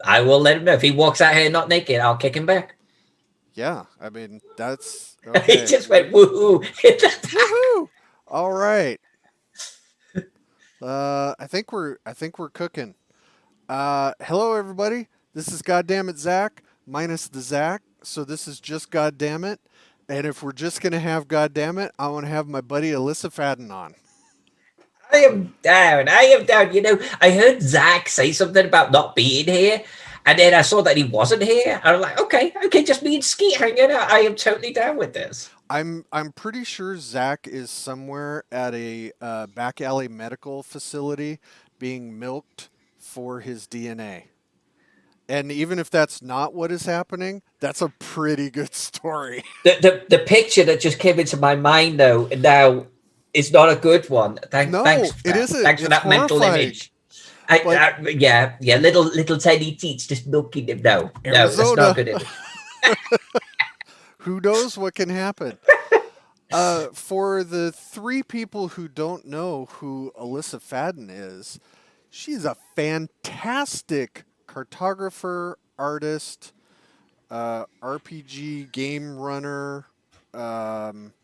I will let him know. If he walks out here not naked, I'll kick him back. Yeah, I mean that's He okay. just went woohoo. Woohoo! All right. I think we're cooking. Hello everybody. This is Godammit Zach minus the Zach. So this is just Godammit. And if we're just gonna have Godammit, I want to have my buddy Alyssa Fadden on. I am down. I am down. You know, I heard Zach say something about not being here, and then I saw that he wasn't here. I was like, okay, just me and Skeet hanging out. I am totally down with this. I'm pretty sure Zach is somewhere at a back alley medical facility being milked for his DNA. And even if that's not what is happening, that's a pretty good story. The picture that just came into my mind though now is not a good one. Thanks No, for it that. isn't. Thanks for It's that mental horrifying. image. But Yeah, little tiny teats just milking him. No, that's not a Arizona, good image. who knows what can happen? For the three people who don't know who Alyssa Fadden is, she's a fantastic cartographer, artist, RPG game runner, um,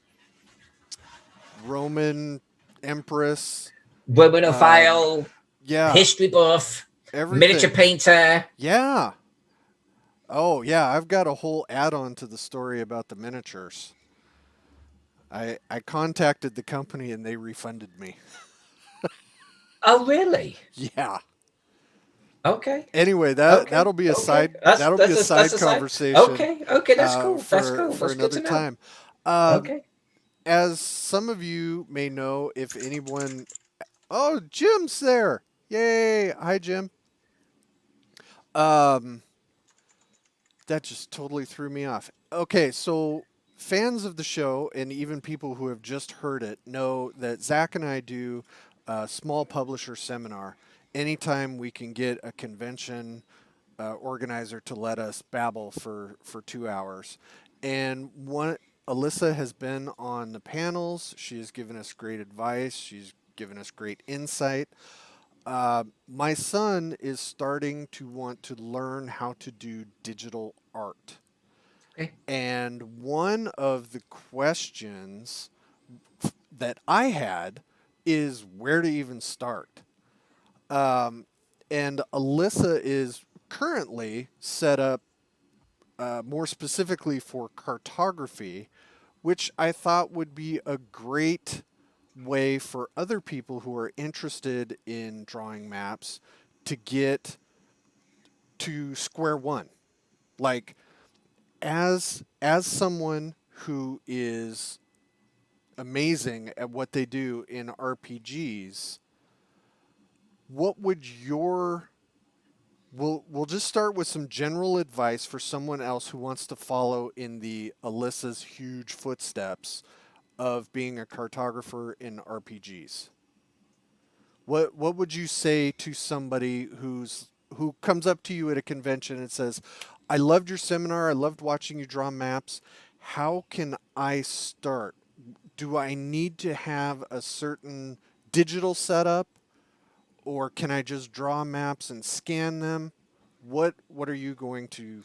Roman empress. Um, Romanophile, yeah, history buff, miniature everything. painter. Yeah. Oh, yeah. I've got a whole add-on to the story about the miniatures. I contacted the company and they refunded me. Oh, really? Yeah. Okay. Anyway, Okay. that'll be a Okay. side That's that'll be a that's side a side. conversation Okay. Okay. That's cool. That's cool. for That's good another to know. time. Um, Okay. as some of you may know, if anyone, oh, Jim's there! Yay! Hi, Jim. Um, that just totally threw me off. Okay, so fans of the show and even people who have just heard it know that Zach and I do a small publisher seminar anytime we can get a convention organizer to let us babble for 2 hours. And one, Alyssa has been on the panels. She has given us great advice. She's given us great insight. My son is starting to want to learn how to do digital art. Okay. And one of the questions that I had is where to even start. Um, and Alyssa is currently set up more specifically for cartography, which I thought would be a great way for other people who are interested in drawing maps to get to square one. Like as someone who is amazing at what they do in RPGs, what would your we'll just start with some general advice for someone else who wants to follow in the Alyssa's huge footsteps of being a cartographer in RPGs. What would you say to somebody who comes up to you at a convention and says, "I loved your seminar. I loved watching you draw maps. How can I start? Do I need to have a certain digital setup, or can I just draw maps and scan them? What are you going to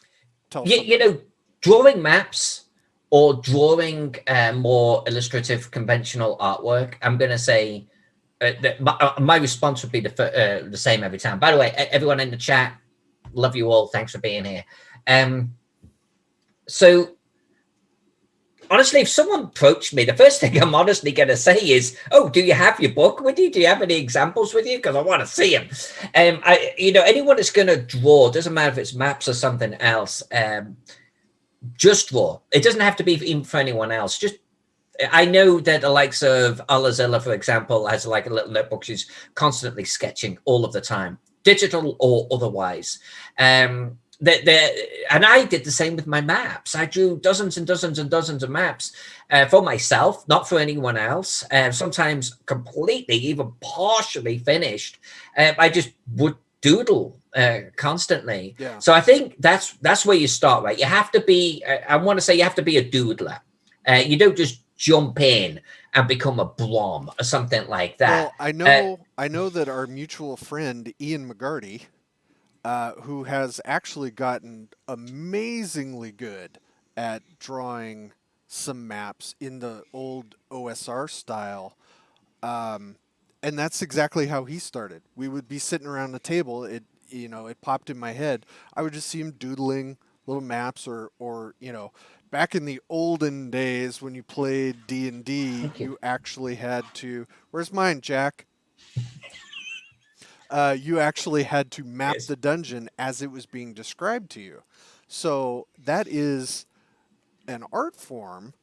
tell You somebody?" know, drawing maps or drawing more illustrative, conventional artwork. I'm going to say that my response would be the same every time. By the way, everyone in the chat, love you all. Thanks for being here. Um, so honestly, if someone approached me, the first thing I'm honestly going to say is, "Oh, do you have your book with you? Do you have any examples with you? Because I want to see them." Anyone that's going to draw, doesn't matter if it's maps or something else. Just draw. It doesn't have to be even for anyone else. Just I know that the likes of Alyssa, for example, has like a little notebook. She's constantly sketching all of the time, digital or otherwise. And I did the same with my maps. I drew dozens and dozens and dozens of maps for myself, not for anyone else. Sometimes completely, even partially finished. I just would doodle constantly. Yeah. So I think that's where you start, right? You have to be. I want to say you have to be a doodler. You don't just jump in and become a blom or something like that. Well, I know that our mutual friend Ian McGarty who has actually gotten amazingly good at drawing some maps in the old OSR style. Um, and that's exactly how he started. We would be sitting around the table. It popped in my head. I would just see him doodling little maps, or back in the olden days when you played D&D, Thank you. you actually had to. Where's mine, Jack? You actually had to map Yes. the dungeon as it was being described to you. So that is an art form,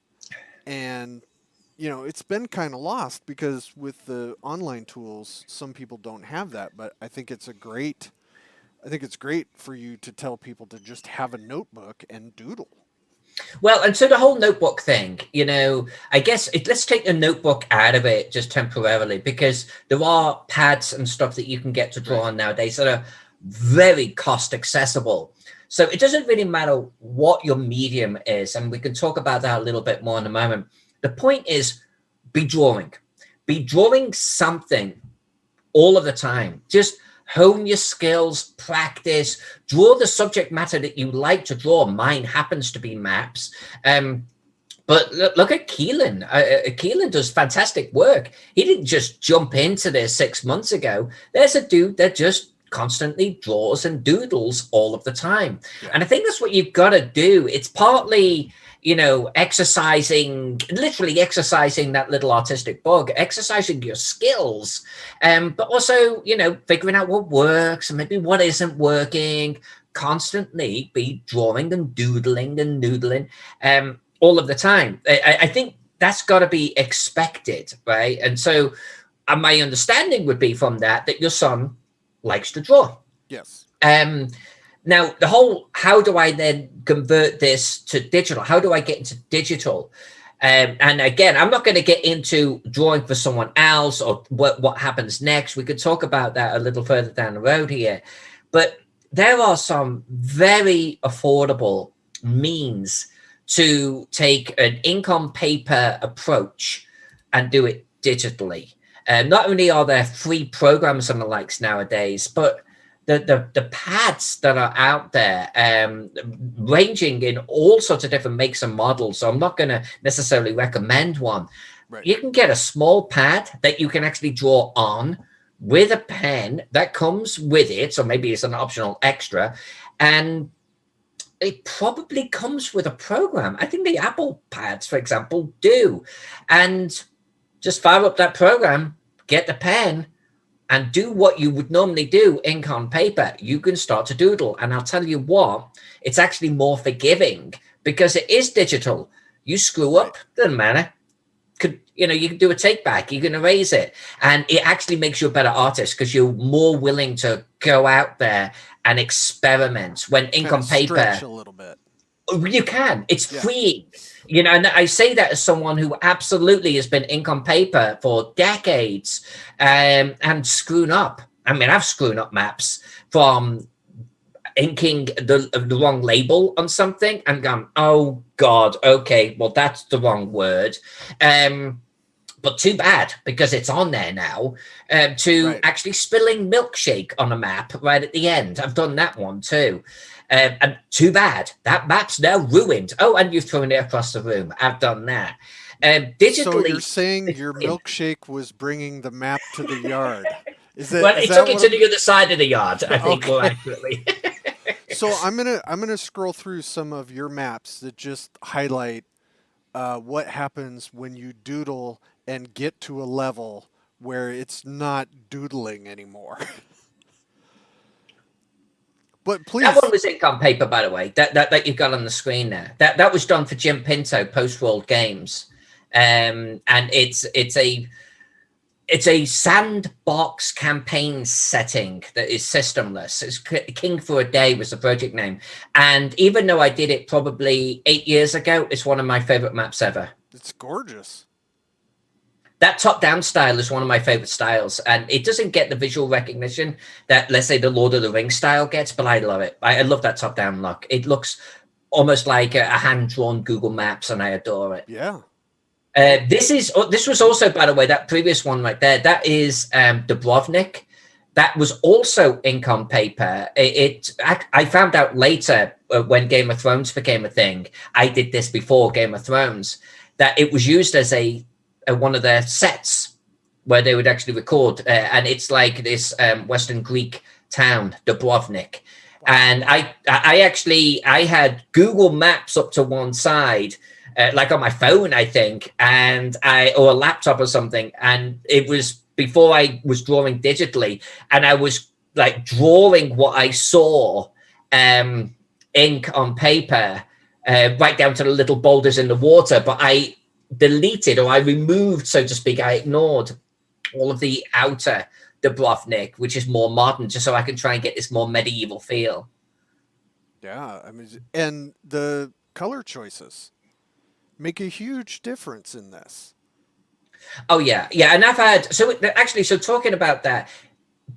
and it's been kind of lost because with the online tools, some people don't have that. But I think it's great for you to tell people to just have a notebook and doodle. Well, and so the whole notebook thing, I guess let's take the notebook out of it just temporarily, because there are pads and stuff that you can get to draw Right. on nowadays that are very cost accessible. So it doesn't really matter what your medium is, and we can talk about that a little bit more in a moment. The point is, be drawing. Be drawing something all of the time. Just hone your skills, practice, draw the subject matter that you like to draw. Mine happens to be maps. But look at Keelan. Keelan does fantastic work. He didn't just jump into this 6 months ago. There's a dude that just constantly draws and doodles all of the time. Yeah. And I think that's what you've got to do. It's partly, literally exercising that little artistic bug, exercising your skills, but also, figuring out what works and maybe what isn't working. Constantly be drawing and doodling and noodling. All of the time. I think that's got to be expected, right? And so my understanding would be from that your son likes to draw. Yes. Now, the whole, how do I then convert this to digital? How do I get into digital? And again, I'm not going to get into drawing for someone else or what happens next. We could talk about that a little further down the road here. But there are some very affordable means to take an ink on paper approach and do it digitally. Not only are there free programs and the likes nowadays, but the pads that are out there, ranging in all sorts of different makes and models. So I'm not going to necessarily recommend one. Right. You can get a small pad that you can actually draw on with a pen that comes with it. So maybe it's an optional extra. And it probably comes with a program. I think the Apple pads, for example, do. And just fire up that program, get the pen, and do what you would normally do, ink on paper. You can start to doodle. And I'll tell you what, it's actually more forgiving because it is digital. You screw up, doesn't matter. You can do a take back, you can erase it. And it actually makes you a better artist because you're more willing to go out there and experiment. When ink on paper, stretch a little bit. You can. It's freeing. And I say that as someone who absolutely has been ink on paper for decades, and screwed up. I mean, I've screwed up maps from inking the wrong label on something and gone, oh God, okay, well, that's the wrong word. But too bad, because it's on there now, actually spilling milkshake on a map right at the end. I've done that one too. And too bad, that map's now ruined. Oh, and you've thrown it across the room. I've done that. Digitally. So you're saying your milkshake was bringing the map to the yard? It took it to the other side of the yard, I think, more accurately. So I'm gonna scroll through some of your maps that just highlight what happens when you doodle and get to a level where it's not doodling anymore. But please, that one was ink on paper, by the way. That you've got on the screen there. That was done for Jim Pinto, Post World Games, and it's a sandbox campaign setting that is systemless. It's King for a Day was the project name, and even though I did it probably 8 years ago, it's one of my favorite maps ever. It's gorgeous. That top-down style is one of my favorite styles, and it doesn't get the visual recognition that, let's say, the Lord of the Rings style gets, but I love it. I love that top-down look. It looks almost like a hand-drawn Google Maps, and I adore it. Yeah. This was also, by the way, that previous one right there. That is Dubrovnik that was also ink on paper. I found out later when Game of Thrones became a thing. I did this before Game of Thrones, that it was used as a one of their sets where they would actually record, and it's like this Western Greek town, Dubrovnik. And I had Google Maps up to one side, like on my phone, I think, or a laptop or something, and it was before I was drawing digitally, and I was like drawing what I saw, ink on paper, right down to the little boulders in the water. But I deleted, or I removed, so to speak, I ignored all of the outer Dubrovnik, which is more modern, just so I can try and get this more medieval feel. Yeah, I mean, and the color choices make a huge difference in this. Oh yeah, yeah, and I've had so talking about that,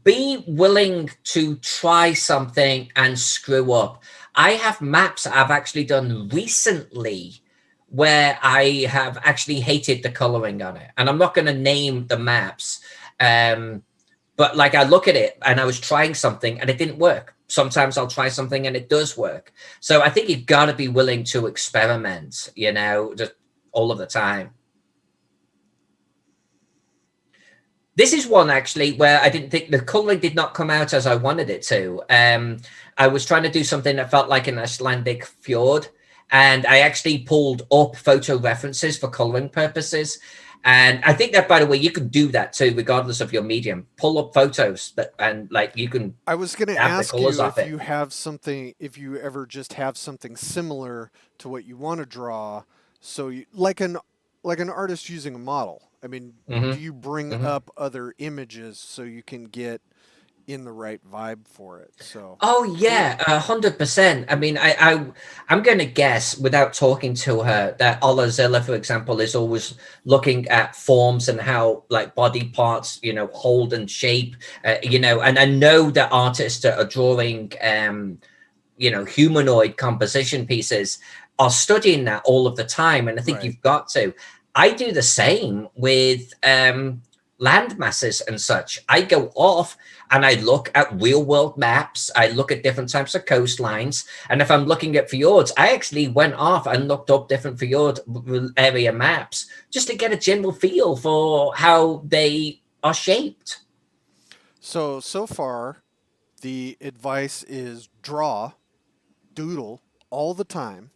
be willing to try something and screw up. I have maps I've actually done recently where I have actually hated the coloring on it, and I'm not going to name the maps, but like I look at it and I was trying something and it didn't work. Sometimes I'll try something and it does work. So I think you've got to be willing to experiment, just all of the time. This is one actually where I didn't think the coloring did not come out as I wanted it to. I was trying to do something that felt like an Icelandic fjord, and I actually pulled up photo references for coloring purposes. And I think that, by the way, you can do that too, regardless of your medium. Pull up photos and like you can. I was going to ask you if you have something, if you ever just have something similar to what you want to draw. So like an artist using a model. I mean, do you bring up other images so you can get in the right vibe for it? So. Oh yeah, 100%. I mean, I'm going to guess without talking to her that Alyssa, for example, is always looking at forms and how like body parts, hold and shape, and I know that artists that are drawing, humanoid composition pieces are studying that all of the time, and I think you've got to. I do the same with land masses and such. I go off and I look at real world maps. I look at different types of coastlines. And if I'm looking at fjords, I actually went off and looked up different fjord area maps just to get a general feel for how they are shaped. So far, the advice is draw, doodle all the time.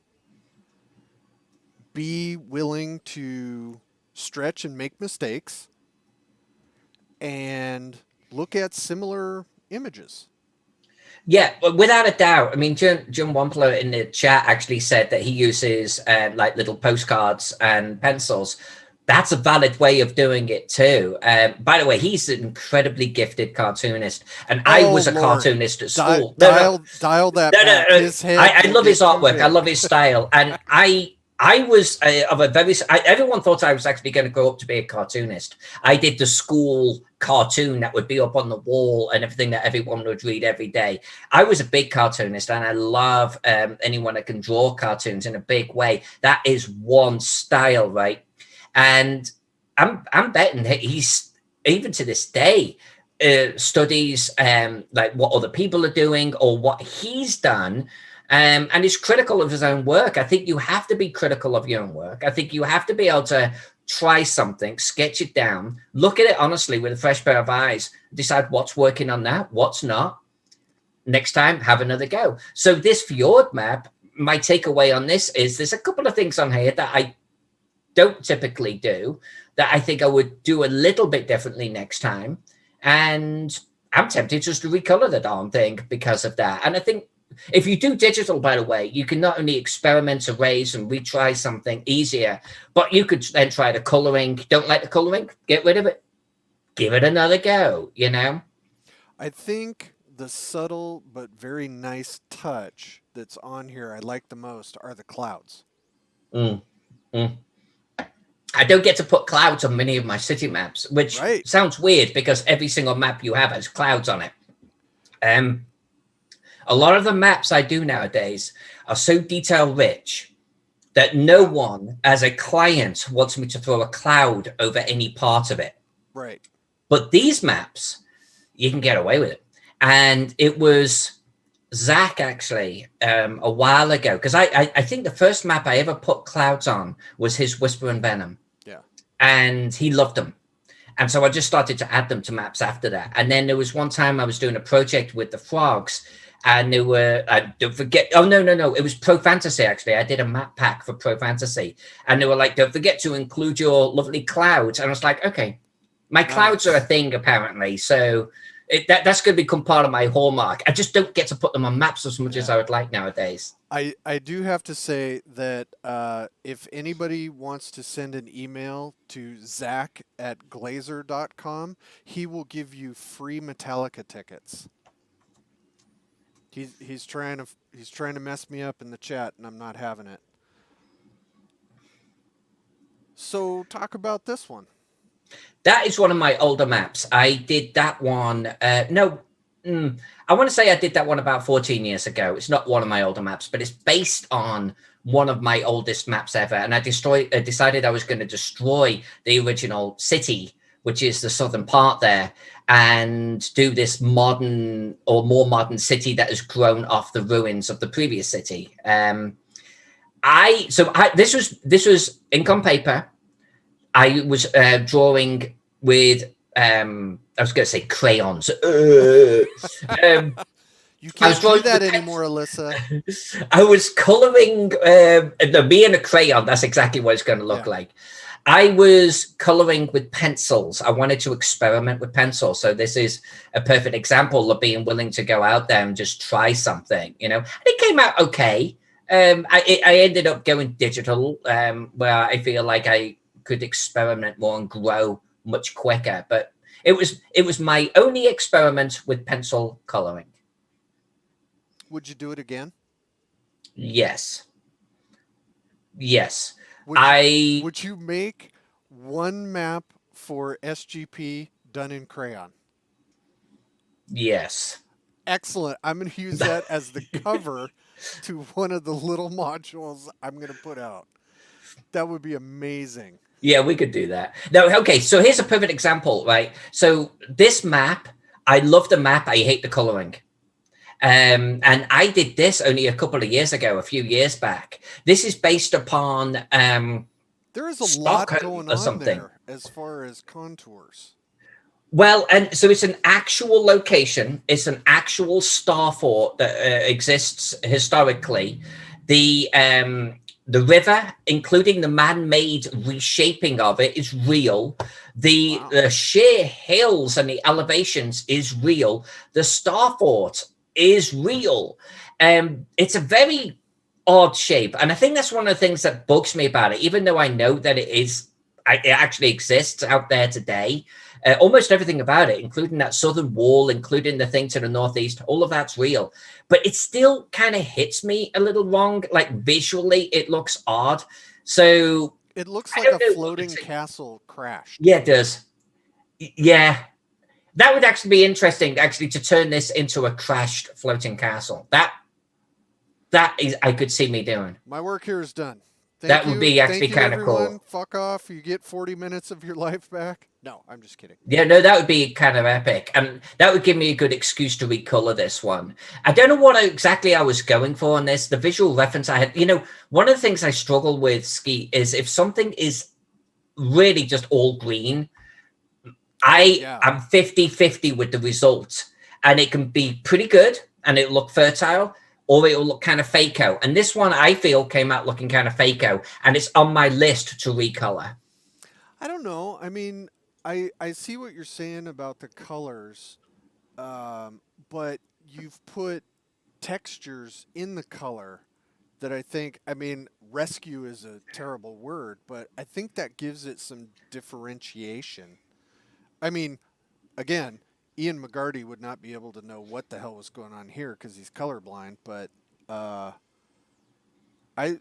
Be willing to stretch and make mistakes, and look at similar images. Yeah, without a doubt. I mean, Jim Wampler in the chat actually said that he uses like little postcards and pencils. That's a valid way of doing it too. By the way, he's an incredibly gifted cartoonist, and I was a cartoonist at school. Dial that back. His head I love his artwork. I love his style, and I was of a very. Everyone thought I was actually going to grow up to be a cartoonist. I did the school cartoon that would be up on the wall and everything that everyone would read every day. I was a big cartoonist, and I love anyone that can draw cartoons in a big way. That is one style, right? And I'm betting that he's, even to this day, studies like what other people are doing or what he's done. And is critical of his own work. I think you have to be critical of your own work. I think you have to be able to try something, sketch it down, look at it honestly with a fresh pair of eyes, decide what's working on that, what's not. Next time, have another go. So this fjord map, my takeaway on this is there's a couple of things on here that I don't typically do that I think I would do a little bit differently next time. And I'm tempted just to recolor the darn thing because of that. And I think if you do digital, by the way, you can not only experiment, erase, and retry something easier, but you could then try the coloring. Don't like the coloring? Get rid of it. Give it another go, I think the subtle but very nice touch that's on here I like the most are the clouds. I don't get to put clouds on many of my city maps, which sounds weird because every single map you have has clouds on it. A lot of the maps I do nowadays are so detail rich that no one as a client wants me to throw a cloud over any part of it. Right. But these maps, you can get away with it. And it was Zach actually a while ago, because I think the first map I ever put clouds on was his Whisper and Venom. Yeah. And he loved them. And so I just started to add them to maps after that. And then there was one time I was doing a project with the frogs, and they were, don't forget, oh, no, it was Pro Fantasy, actually. I did a map pack for Pro Fantasy. And they were like, don't forget to include your lovely clouds. And I was like, okay, my clouds are a thing, apparently. So that's going to become part of my hallmark. I just don't get to put them on maps as much as I would like nowadays. I do have to say that if anybody wants to send an email to zach@glazer.com, he will give you free Metallica tickets. He's trying to mess me up in the chat, and I'm not having it. So talk about this one. That is one of my older maps. I did that one. I want to say I did that one about 14 years ago. It's not one of my older maps, but it's based on one of my oldest maps ever. And I decided I was going to destroy the original city, which is the southern part there, and do this modern or more modern city that has grown off the ruins of the previous city. This was ink on paper. I was drawing with I was going to say crayons. You can't do that anymore, Alyssa. I was coloring me and a crayon. That's exactly what it's going to look like. I was coloring with pencils. I wanted to experiment with pencils. So this is a perfect example of being willing to go out there and just try something, you know. And it came out okay. I ended up going digital, where I feel like I could experiment more and grow much quicker. But it was my only experiment with pencil coloring. Would you do it again? Yes. Would you make one map for SGP done in crayon? Yes. Excellent. I'm going to use that as the cover to one of the little modules I'm going to put out. That would be amazing. Yeah, we could do that. No, okay, so here's a perfect example, right? So this map, I love the map. I hate the coloring. And I did this only a couple of years ago, a few years back. This is based upon there is a lot going on there as far as contours. Well, and so it's an actual location. It's an actual star fort that exists historically. The river, including the man-made reshaping of it, is real. The sheer hills and the elevations is real. The star fort is real. It's a very odd shape, and I think that's one of the things that bugs me about it. Even though I know that it actually exists out there today, almost everything about it, including that southern wall, including the thing to the northeast, all of that's real. But it still kind of hits me a little wrong. Like visually, it looks odd. So it looks like a floating castle crashed. Yeah, it does. Yeah. That would actually be interesting, actually, to turn this into a crashed floating castle. That is, I could see me doing. My work here is done. That would be actually kind of cool. Fuck off. You get 40 minutes of your life back. No, I'm just kidding. Yeah, no, that would be kind of epic. And that would give me a good excuse to recolor this one. I don't know what exactly I was going for on this. The visual reference I had, you know, one of the things I struggle with, Ski, is if something is really just all green, I'm 50-50 with the result. And it can be pretty good and it'll look fertile, or it'll look kind of fake-o. And this one, I feel, came out looking kind of fake-o, and it's on my list to recolor. I don't know. I mean, I see what you're saying about the colors, but you've put textures in the color that I think, I mean, rescue is a terrible word, but I think that gives it some differentiation. I mean, again, Ian McGarty would not be able to know what the hell was going on here because he's colorblind, but I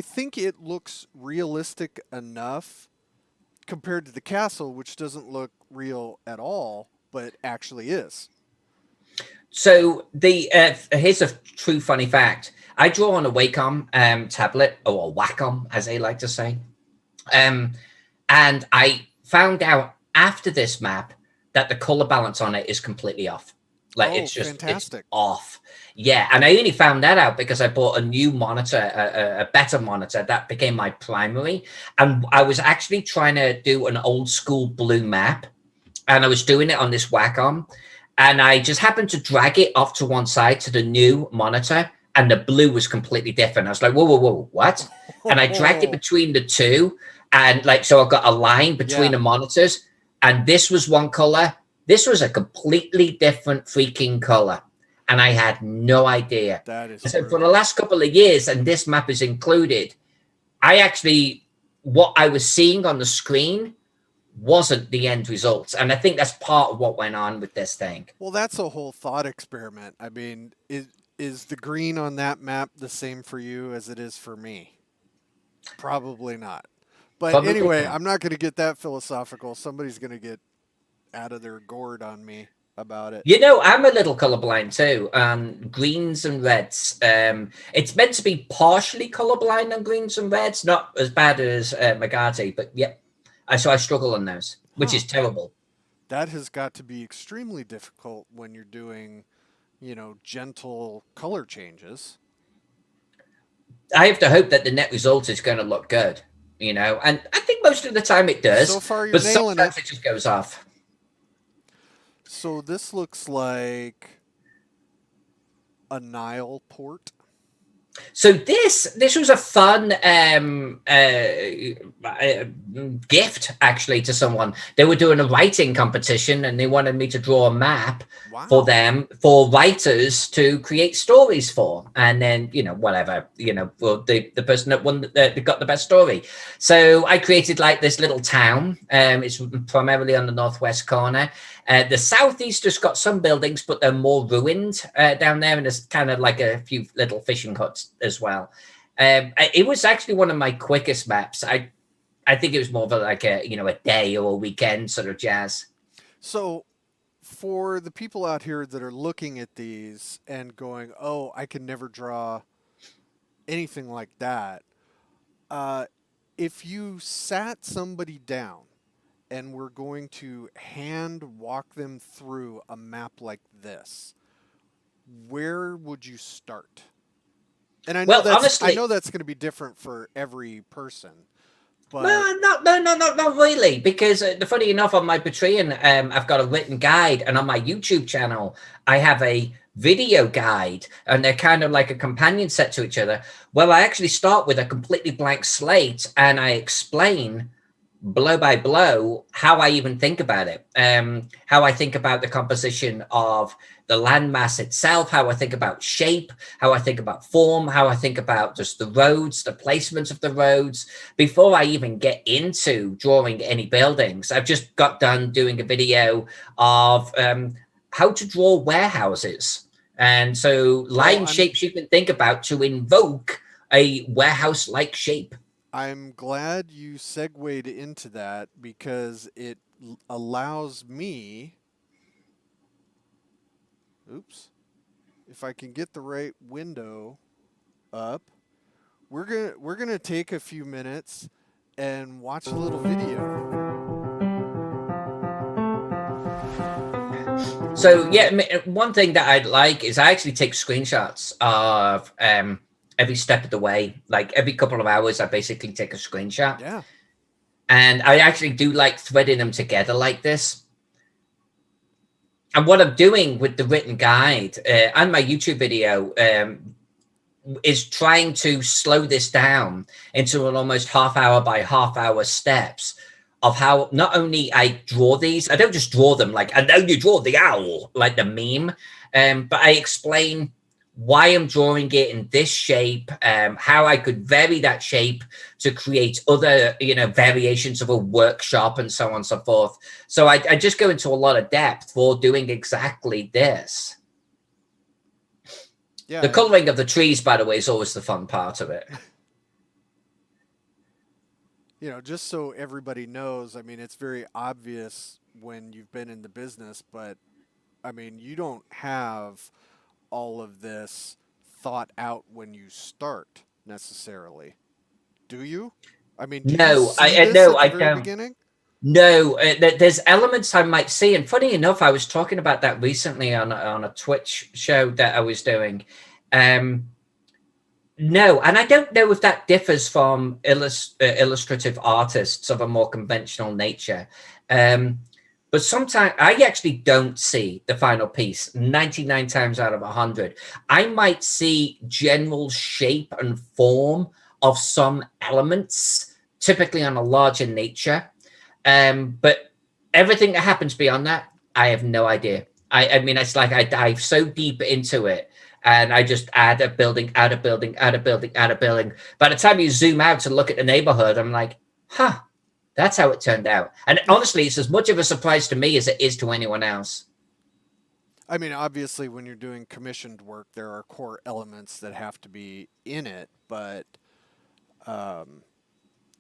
think it looks realistic enough compared to the castle, which doesn't look real at all, but actually is. So here's a true funny fact. I draw on a Wacom tablet, or a Wacom, as they like to say. And I found out after this map that the color balance on it is completely off. Like Oh, it's fantastic. off. Yeah, and I only found that out because I bought a new monitor, a better monitor that became my primary, and I was actually trying to do an old school blue map, and I was doing it on this Wacom, and I just happened to drag it off to one side to the new monitor, and the blue was completely different. I was like, whoa, whoa, whoa, what? And I dragged it between the two, and like, so I've got a line between Yeah. the monitors, and this was one color. This was a completely different freaking color. And I had no idea. That is So for the brutal. last couple of years, and this map is included, I actually, what I was seeing on the screen wasn't the end result. And I think that's part of what went on with this thing. Well, that's a whole thought experiment. I mean, is the green on that map the same for you as it is for me? Probably not. But Probably anyway, not. I'm not going to get that philosophical. Somebody's going to get out of their gourd on me about it. You know, I'm a little colorblind too. Greens and reds. It's meant to be partially colorblind on greens and reds, not as bad as Magati, but yeah. So I struggle on those, which Huh. is terrible. That has got to be extremely difficult when you're doing, gentle color changes. I have to hope that the net result is going to look good, and I think most of the time it does, So far, you're but nailing sometimes it. it just goes off. So this looks like a Nile port. So this was a fun gift actually to someone. They were doing a writing competition and they wanted me to draw a map for Wow. them, for writers to create stories for, and then whatever, for the person that won that got the best story. So I created like this little town. It's primarily on the northwest corner. The southeast has got some buildings, but they're more ruined down there, and there's kind of like a few little fishing huts as well. It was actually one of my quickest maps. I think it was more of like a day or a weekend sort of jazz. So for the people out here that are looking at these and going, "Oh, I can never draw anything like that," uh, if you sat somebody down and we're going to hand walk them through a map like this, where would you start? And Well, I honestly, know that's going to be different for every person, but well, no, not really. Because funny enough, on my Patreon, I've got a written guide, and on my YouTube channel, I have a video guide, and they're kind of like a companion set to each other. Well, I actually start with a completely blank slate, and I explain blow by blow how I even think about it, how I think about the composition of the landmass itself, how I think about shape, how I think about form, how I think about just the roads, the placement of the roads. Before I even get into drawing any buildings, I've just got done doing a video of how to draw warehouses. And so well, line shapes you can think about to invoke a warehouse-like shape. I'm glad you segued into that because it allows me. Oops. If I can get the right window up, we're gonna take a few minutes and watch a little video. So yeah, one thing that I'd like is I actually take screenshots of every step of the way. Like every couple of hours, I basically take a screenshot, Yeah. and I actually do like threading them together like this. And what I'm doing with the written guide and my YouTube video is trying to slow this down into an almost half hour by half hour steps of how not only I draw these, I don't just draw them like, and then you draw the owl, like the meme, but I explain why I'm drawing it in this shape, how I could vary that shape to create other, variations of a workshop and so on and so forth. So I just go into a lot of depth for doing exactly this. Yeah. The coloring of the trees, by the way, is always the fun part of it. Just so everybody knows, I mean, it's very obvious when you've been in the business, but I mean, you don't have all of this thought out when you start necessarily, do you? I mean, do you No, see this at the I very don't. beginning? No, there's elements I might see, and funny enough, I was talking about that recently on a Twitch show that I was doing. Um, no, and I don't know if that differs from illustrative artists of a more conventional nature. Um, but sometimes I actually don't see the final piece 99 times out of 100. I might see general shape and form of some elements, typically on a larger nature. But everything that happens beyond that, I have no idea. I mean, it's like I dive so deep into it and I just add a building, add a building, add a building, add a building. By the time you zoom out and look at the neighborhood, I'm like, huh, that's how it turned out. And honestly, it's as much of a surprise to me as it is to anyone else. I mean, obviously, when you're doing commissioned work, there are core elements that have to be in it. But um,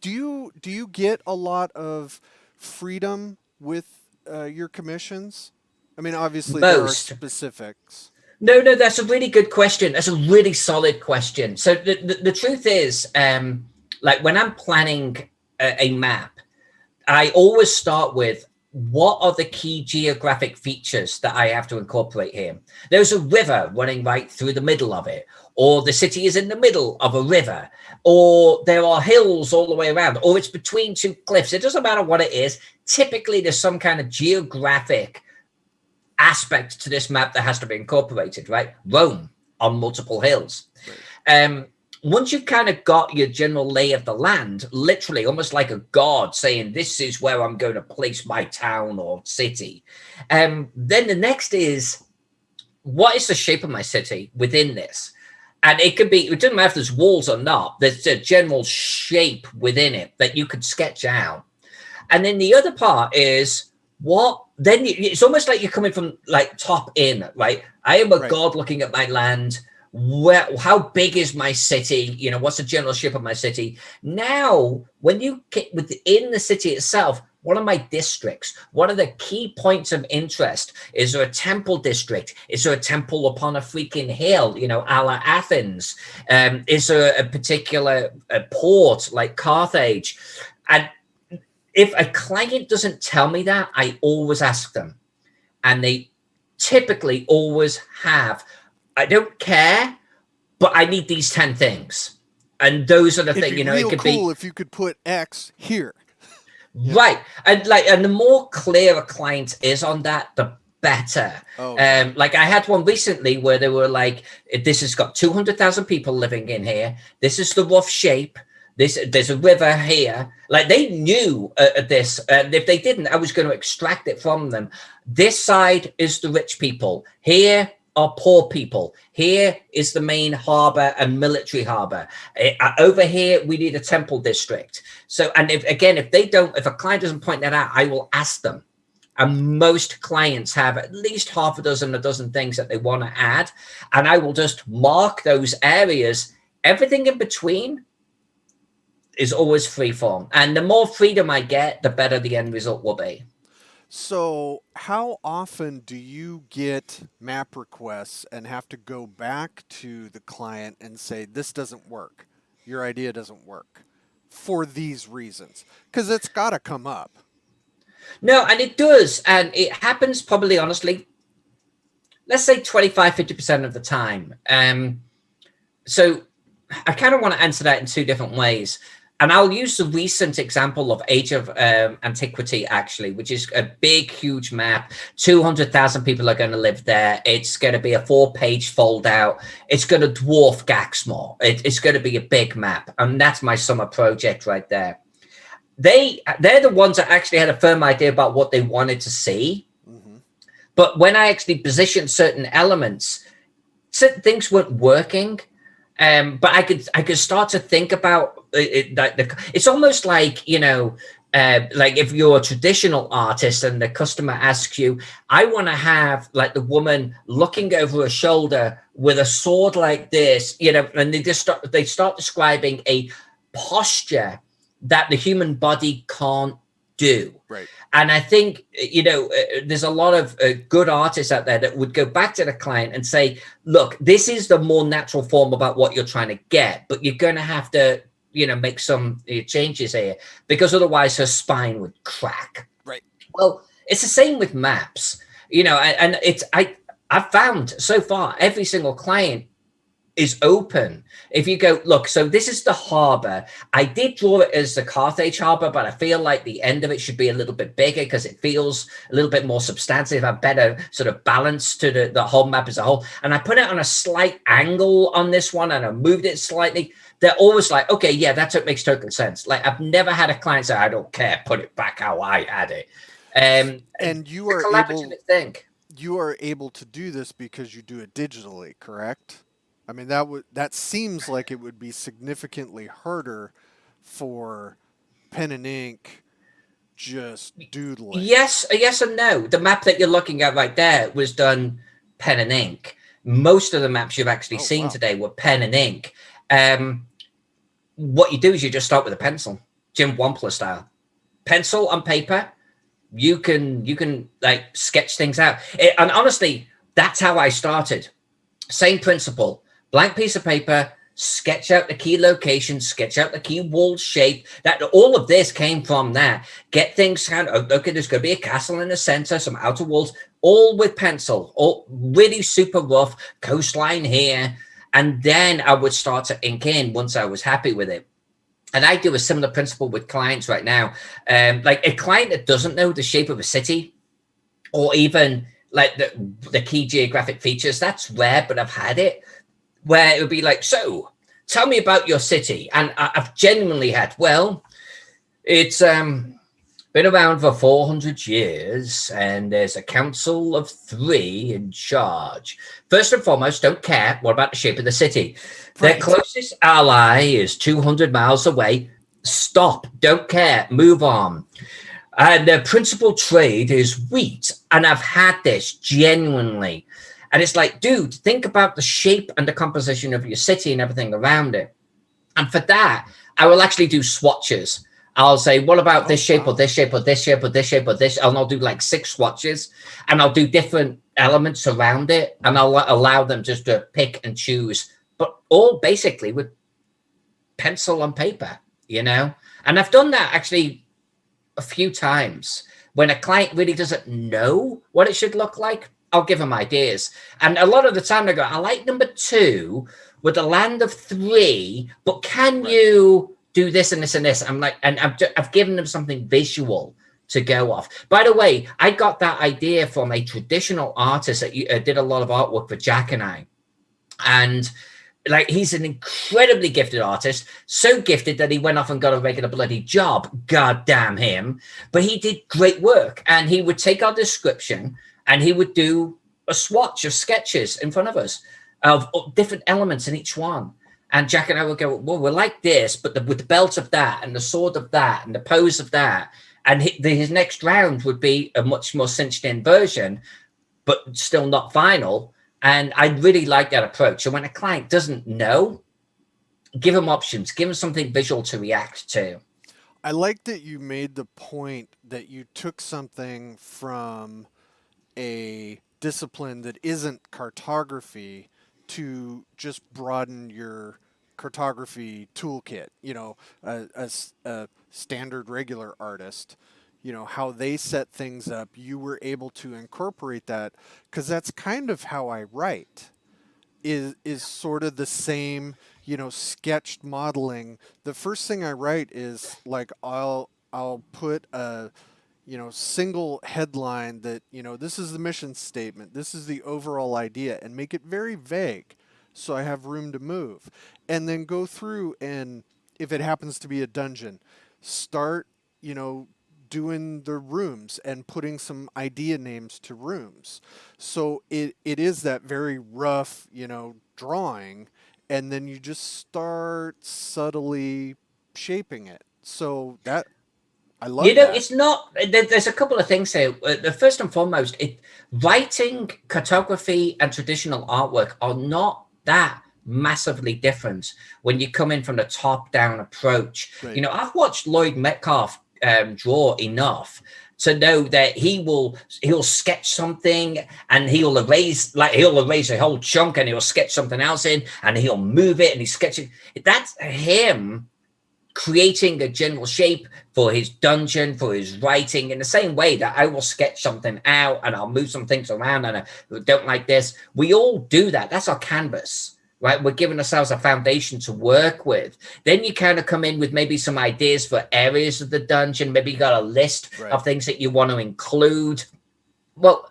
do you get a lot of freedom with your commissions? I mean, obviously, there are Most. specifics. No, that's a really good question. That's a really solid question. So the truth is, like when I'm planning a map, I always start with what are the key geographic features that I have to incorporate here? There's a river running right through the middle of it, or the city is in the middle of a river, or there are hills all the way around, or it's between two cliffs. It doesn't matter what it is. Typically, there's some kind of geographic aspect to this map that has to be incorporated, right? Rome on multiple hills. Right. Once you've kind of got your general lay of the land, literally almost like a god saying, this is where I'm going to place my town or city. Then the next is, what is the shape of my city within this? And it could be, it doesn't matter if there's walls or not, there's a general shape within it that you could sketch out. And then the other part is, it's almost like you're coming from like top in, right? I am a god looking at my land. How big is my city? What's the general shape of my city? Now, when you get within the city itself, what are my districts? What are the key points of interest? Is there a temple district? Is there a temple upon a freaking hill, a la Athens? Is there a particular port like Carthage? And if a client doesn't tell me that, I always ask them. And they typically always have, I don't care, but I need these 10 things. And those are the things, it could be cool if you could put X here. Right. And the more clear a client is on that, the better. Like I had one recently where they were like, this has got 200,000 people living in here. This is the rough shape. There's a river here. Like they knew this. And if they didn't, I was going to extract it from them. This side is the rich people. Here are poor people. Here is the main harbor and military harbor. Over here, we need a temple district. So, and if a client doesn't point that out, I will ask them. And most clients have at least half a dozen things that they want to add. And I will just mark those areas. Everything in between is always free form. And the more freedom I get, the better the end result will be. So how often do you get map requests and have to go back to the client and say, this doesn't work, your idea doesn't work for these reasons? Because it's got to come up. No, and it does. And it happens probably, honestly, let's say 25-50% of the time. So I kind of want to answer that in two different ways. And I'll use the recent example of Age of Antiquity, actually, which is a big, huge map. 200,000 people are going to live there. It's going to be a 4-page fold out. It's going to dwarf Gaxmore. It's going to be a big map. And that's my summer project right there. They're the ones that actually had a firm idea about what they wanted to see. Mm-hmm. But when I actually positioned certain elements, certain things weren't working. But I could start to think about it. It's almost like, like if you're a traditional artist and the customer asks you, I want to have like the woman looking over her shoulder with a sword like this, and they start describing a posture that the human body can't do. Right. And I think, there's a lot of good artists out there that would go back to the client and say, look, this is the more natural form about what you're trying to get, but you're going to have to make some changes here, because otherwise her spine would crack. Right. Well, it's the same with maps, and I've found so far every single client is open. If you go, look, so this is the harbor. I did draw it as the Carthage harbor, but I feel like the end of it should be a little bit bigger because it feels a little bit more substantive, a better sort of balance to the whole map as a whole. And I put it on a slight angle on this one, and I moved it slightly. They're always like, okay, yeah, makes total sense. Like, I've never had a client say, I don't care, put it back how I had it. And you are able to do this because you do it digitally, correct? I mean, that seems like it would be significantly harder for pen and ink just doodling. Yes and no. The map that you're looking at right there was done pen and ink. Most of the maps you've actually seen today were pen and ink. What you do is you just start with a pencil, Jim Wampler style. Pencil on paper, you can like sketch things out. And honestly, that's how I started. Same principle. Blank piece of paper, sketch out the key location, sketch out the key wall shape. That all of this came from that. Get things kind of, okay, there's going to be a castle in the center, some outer walls, all with pencil, all really super rough, coastline here. And then I would start to ink in once I was happy with it. And I do a similar principle with clients right now. Like a client that doesn't know the shape of a city, or even like the key geographic features, that's rare, but I've had it. Where it would be like, so tell me about your city. And I've genuinely had, well, it's been around for 400 years, and there's a council of 3 in charge. First and foremost, don't care. What about the shape of the city? Right. Their closest ally is 200 miles away. Stop. Don't care. Move on. And their principal trade is wheat. And I've had this genuinely. And it's like, dude, think about the shape and the composition of your city and everything around it. And for that, I will actually do swatches. I'll say, what about this shape or this shape or this shape or this shape or this? And I'll do like 6 swatches, and I'll do different elements around it. And I'll allow them just to pick and choose, but all basically with pencil on paper, And I've done that actually a few times when a client really doesn't know what it should look like. I'll give them ideas. And a lot of the time they go, I like number 2 with a land of 3, but can you do this and this and this? I'm like, and I've given them something visual to go off. By the way, I got that idea from a traditional artist that did a lot of artwork for Jack and I. And like, he's an incredibly gifted artist, so gifted that he went off and got a regular bloody job. God damn him. But he did great work. And he would take our description and he would do a swatch of sketches in front of us of different elements in each one. And Jack and I would go, well, we're like this, but with the belt of that and the sword of that and the pose of that. And his next round would be a much more cinched in version, but still not final. And I really like that approach. So when a client doesn't know, give them options, give them something visual to react to. I like that you made the point that you took something from a discipline that isn't cartography to just broaden your cartography toolkit. A standard regular artist, how they set things up, you were able to incorporate that, because that's kind of how I write, is sort of the same, sketched modeling. The first thing I write is like, I'll put a single headline that, this is the mission statement, this is the overall idea, and make it very vague so I have room to move. And then go through, and if it happens to be a dungeon, start, doing the rooms and putting some idea names to rooms. So it is that very rough, drawing, and then you just start subtly shaping it. So that, I love that. It's not, there's a couple of things here. First and foremost, writing, cartography, and traditional artwork are not that massively different when you come in from the top-down approach. Right. I've watched Lloyd Metcalf draw enough to know that he'll sketch something and he'll erase a whole chunk and he'll sketch something else in and he'll move it and he's sketching. That's him creating a general shape for his dungeon, for his writing, in the same way that I will sketch something out and I'll move some things around and I don't like this. We all do that. That's our canvas, right? We're giving ourselves a foundation to work with. Then you kind of come in with maybe some ideas for areas of the dungeon. Maybe you got a list of things that you want to include. Well,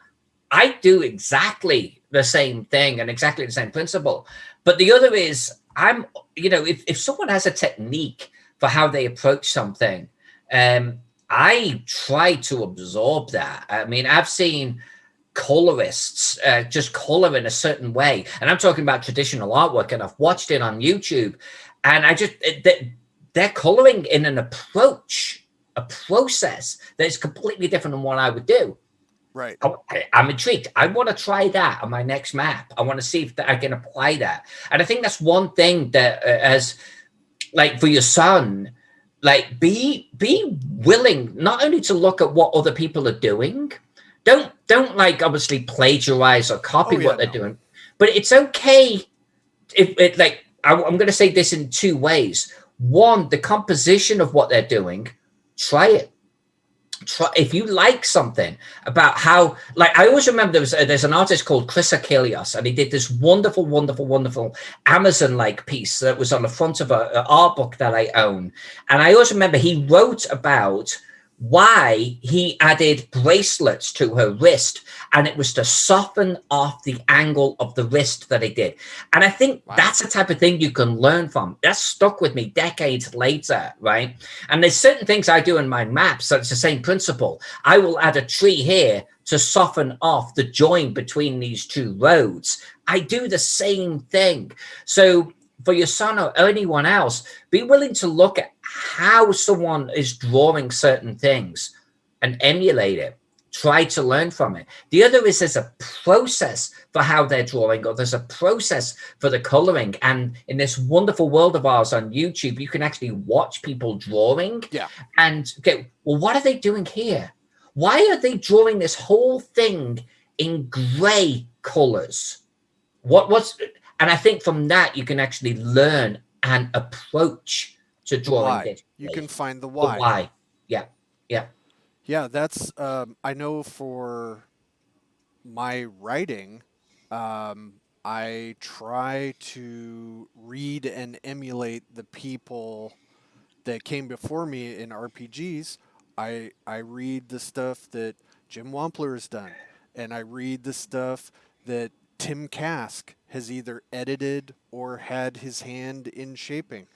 I do exactly the same thing and exactly the same principle. But the other is if someone has a technique for how they approach something, I try to absorb that. I mean, I've seen colorists just color in a certain way, and I'm talking about traditional artwork, and I've watched it on YouTube, and they're coloring in a process that is completely different than what I would do. Right. I'm intrigued. I want to try that on my next map. I want to see if I can apply that. And I think that's one thing that as like for your son, like be willing not only to look at what other people are doing. Don't like obviously plagiarize or copy what they're doing, but it's okay if it like I'm going to say this in two ways. One, the composition of what they're doing, try it. If you like something about how, like I always remember there's an artist called Chris Achilles, and he did this wonderful Amazon like piece that was on the front of an art book that I own. And I always remember he wrote about why he added bracelets to her wrist, and it was to soften off the angle of the wrist that he did. And I think that's the type of thing you can learn from. That's stuck with me decades later, right? And there's certain things I do in my maps, so it's the same principle. I will add a tree here to soften off the join between these two roads. I do the same thing. So for your son or anyone else, be willing to look at how someone is drawing certain things and emulate it. Try to learn from it. The other is there's a process for how they're drawing, or there's a process for the coloring. And in this wonderful world of ours on YouTube, you can actually watch people drawing and go, well, what are they doing here? Why are they drawing this whole thing in gray colors? And I think from that, you can actually learn an approach to drawing this. You can find the why. The why. Yeah. Yeah, that's, I know for my writing, I try to read and emulate the people that came before me in RPGs. I read the stuff that Jim Wampler has done, and I read the stuff that Tim Kask has either edited or had his hand in shaping.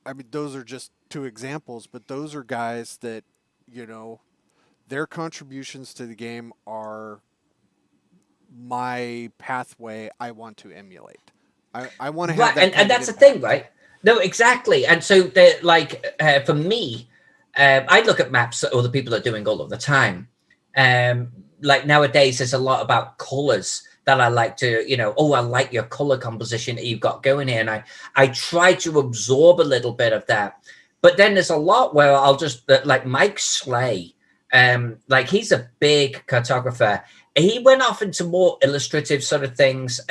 I mean, those are just two examples, but those are guys that, their contributions to the game are my pathway I want to emulate. I want to have that. And that's the thing, right? No, exactly. And so for me, I look at maps that other people are doing all of the time. Like nowadays, there's a lot about colors that I like to, I like your color composition that you've got going here. And I try to absorb a little bit of that. But then there's a lot where I'll just, like Mike Slay, like he's a big cartographer. He went off into more illustrative sort of things.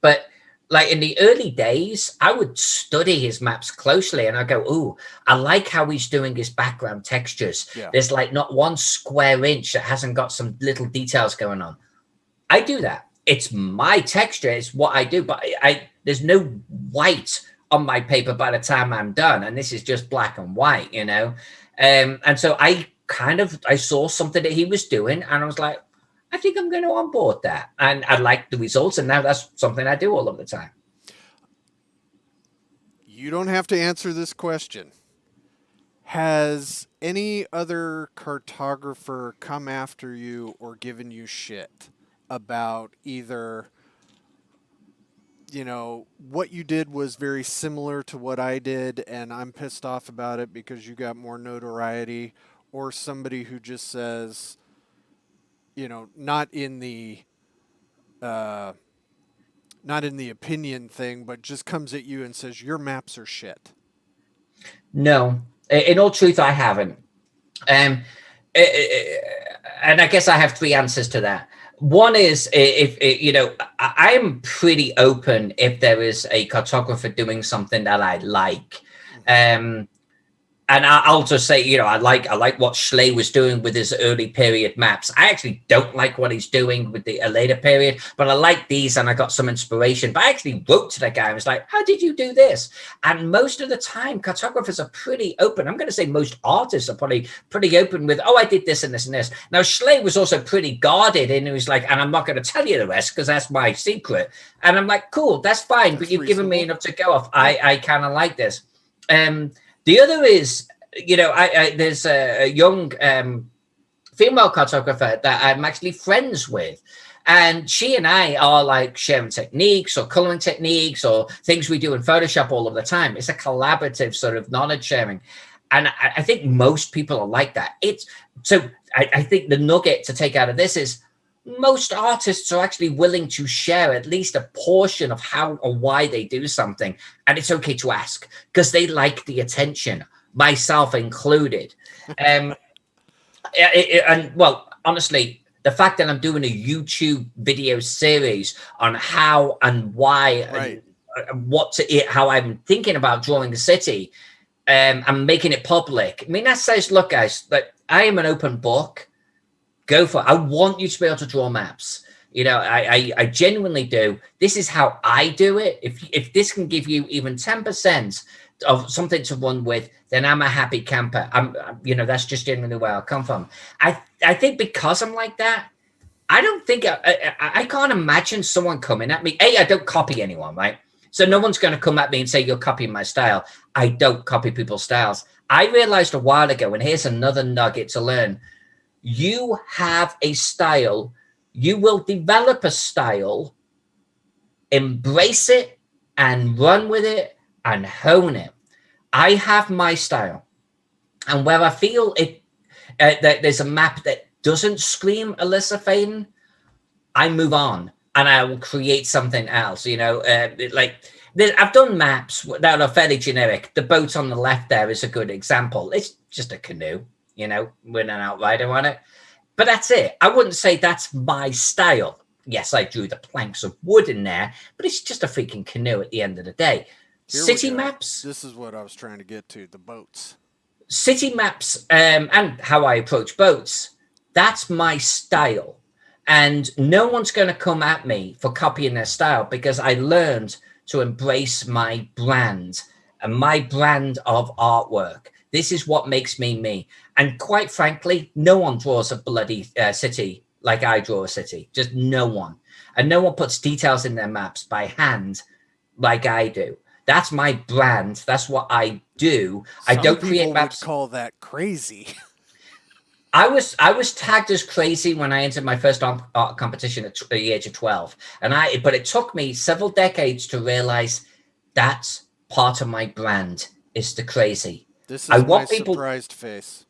But like in the early days, I would study his maps closely and I go, ooh, I like how he's doing his background textures. Yeah. There's like not one square inch that hasn't got some little details going on. I do that. It's my texture. It's what I do. But there's no white on my paper by the time I'm done. And this is just black and white, And so I saw something that he was doing and I was like, I think I'm going to onboard that. And I like the results. And now that's something I do all of the time. You don't have to answer this question. Has any other cartographer come after you or given you shit about either, what you did was very similar to what I did and I'm pissed off about it because you got more notoriety, or somebody who just says, not in the opinion thing, but just comes at you and says your maps are shit? No, in all truth, I haven't. And I guess I have three answers to that. One is I'm pretty open if there is a cartographer doing something that I like. And I'll just say, you know, I like what Schley was doing with his early period maps. I actually don't like what he's doing with the later period, but I like these, and I got some inspiration. But I actually wrote to the guy. I was like, "How did you do this?" And most of the time, cartographers are pretty open. I'm going to say most artists are probably pretty open with, "Oh, I did this and this and this." Now, Schley was also pretty guarded, and he was like, "And I'm not going to tell you the rest because that's my secret." And I'm like, "Cool, that's fine, but you've given me enough to go off. I kind of like this." The other is, you know, there's a young female cartographer that I'm actually friends with. And she and I are like sharing techniques or coloring techniques or things we do in Photoshop all of the time. It's a collaborative sort of knowledge sharing. And I think most people are like that. I think the nugget to take out of this is most artists are actually willing to share at least a portion of how or why they do something. And it's okay to ask because they like the attention, myself included. And well, honestly, the fact that I'm doing a YouTube video series on how and why, right, and how I'm thinking about drawing the city, I'm making it public. I mean, that says, look, guys, like, I am an open book. Go for it. I want you to be able to draw maps. You know, I genuinely do. This is how I do it. If this can give you even 10% of something to run with, then I'm a happy camper. You know, that's just genuinely where I come from. I think because I'm like that, I don't think I can't imagine someone coming at me. I don't copy anyone, right? So no one's going to come at me and say, "You're copying my style." I don't copy people's styles. I realized a while ago, and here's another nugget to learn. You have a style. You will develop a style, embrace it, and run with it and hone it. I have my style. And where I feel that there's a map that doesn't scream Alyssa Faden, I move on and I will create something else. You know, I've done maps that are fairly generic. The boat on the left there is a good example. It's just a canoe, you know, with an outrider on it. But that's it. I wouldn't say that's my style. Yes, I drew the planks of wood in there, but it's just a freaking canoe at the end of the day. City maps. This is what I was trying to get to, the boats. City maps and how I approach boats, that's my style. And no one's going to come at me for copying their style because I learned to embrace my brand and my brand of artwork. This is what makes me me. And quite frankly, no one draws a bloody city like I draw a city. Just no one. And no one puts details in their maps by hand like I do. That's my brand. That's what I do. I don't create maps. Would call that crazy. I was tagged as crazy when I entered my first art competition at the age of 12. But it took me several decades to realize that's part of my brand is the crazy. This is my surprised face.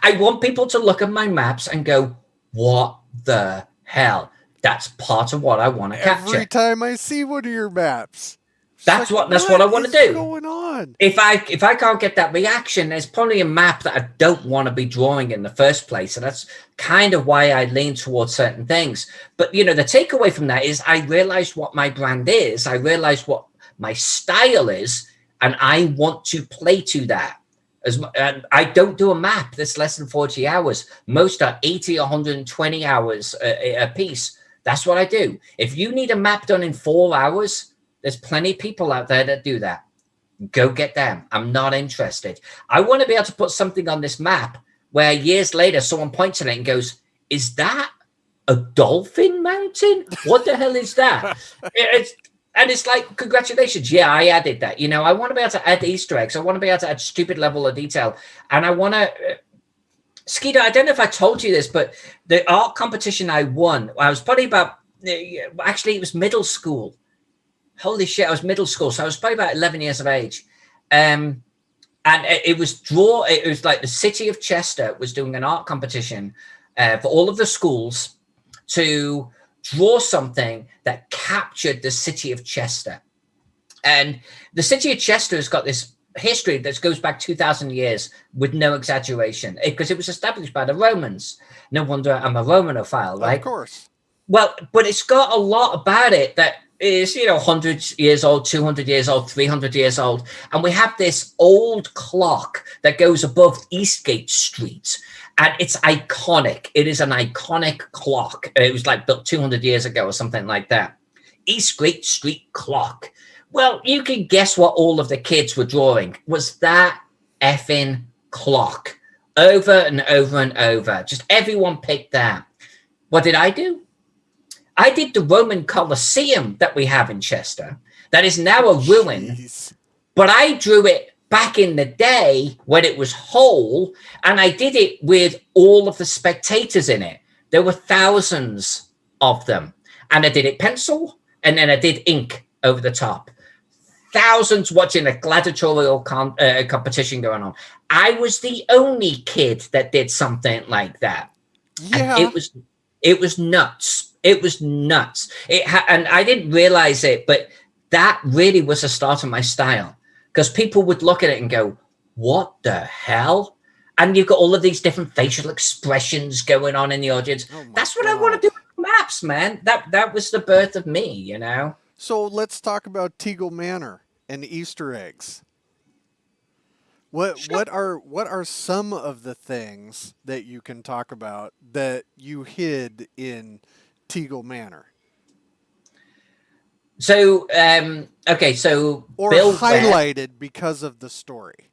I want people to look at my maps and go, "What the hell?" That's part of what I want to capture. Every time I see one of your maps. That's what I want to do. What's going on? If I can't get that reaction, there's probably a map that I don't want to be drawing in the first place. And that's kind of why I lean towards certain things. But, you know, the takeaway from that is I realized what my brand is. I realized what my style is. And I want to play to that. And I don't do a map that's less than 40 hours. Most are 80 or 120 hours a piece. That's what I do. If you need a map done in 4 hours, there's plenty of people out there that do that. Go get them. I'm not interested. I want to be able to put something on this map where years later someone points at it and goes, "Is that a dolphin mountain? What the hell is that?" It's like, congratulations. Yeah, I added that. You know, I want to be able to add Easter eggs. I want to be able to add stupid level of detail. And I want to... Skeeter, I don't know if I told you this, but the art competition I won, I was probably about... Actually, it was middle school. Holy shit, I was middle school. So I was probably about 11 years of age. And it was like the city of Chester was doing an art competition for all of the schools to draw something that captured the city of Chester. And the city of Chester has got this history that goes back 2,000 years with no exaggeration, because it was established by the Romans. No wonder I'm a Romanophile, right? Of course. Well, but it's got a lot about it that is, 100 years old, 200 years old, 300 years old. And we have this old clock that goes above Eastgate Street. And it's iconic. It is an iconic clock. It was like built 200 years ago or something like that. Eastgate Street clock. Well, you can guess what all of the kids were drawing was that effing clock over and over and over. Just everyone picked that. What did I do? I did the Roman Colosseum that we have in Chester. That is now a ruin. Jeez. But I drew it back in the day when it was whole, and I did it with all of the spectators in it. There were thousands of them. And I did it pencil, and then I did ink over the top. Thousands watching a gladiatorial competition going on. I was the only kid that did something like that. Yeah. And it was nuts. It was nuts. And I didn't realize it, but that really was the start of my style, because people would look at it and go, what the hell? And you've got all of these different facial expressions going on in the audience. That's what I want to do with maps, man. That was the birth of me, So let's talk about Teagle Manor and Easter eggs. What are some of the things that you can talk about that you hid in Teagle Manor? So okay, so or Bill highlighted because of the story.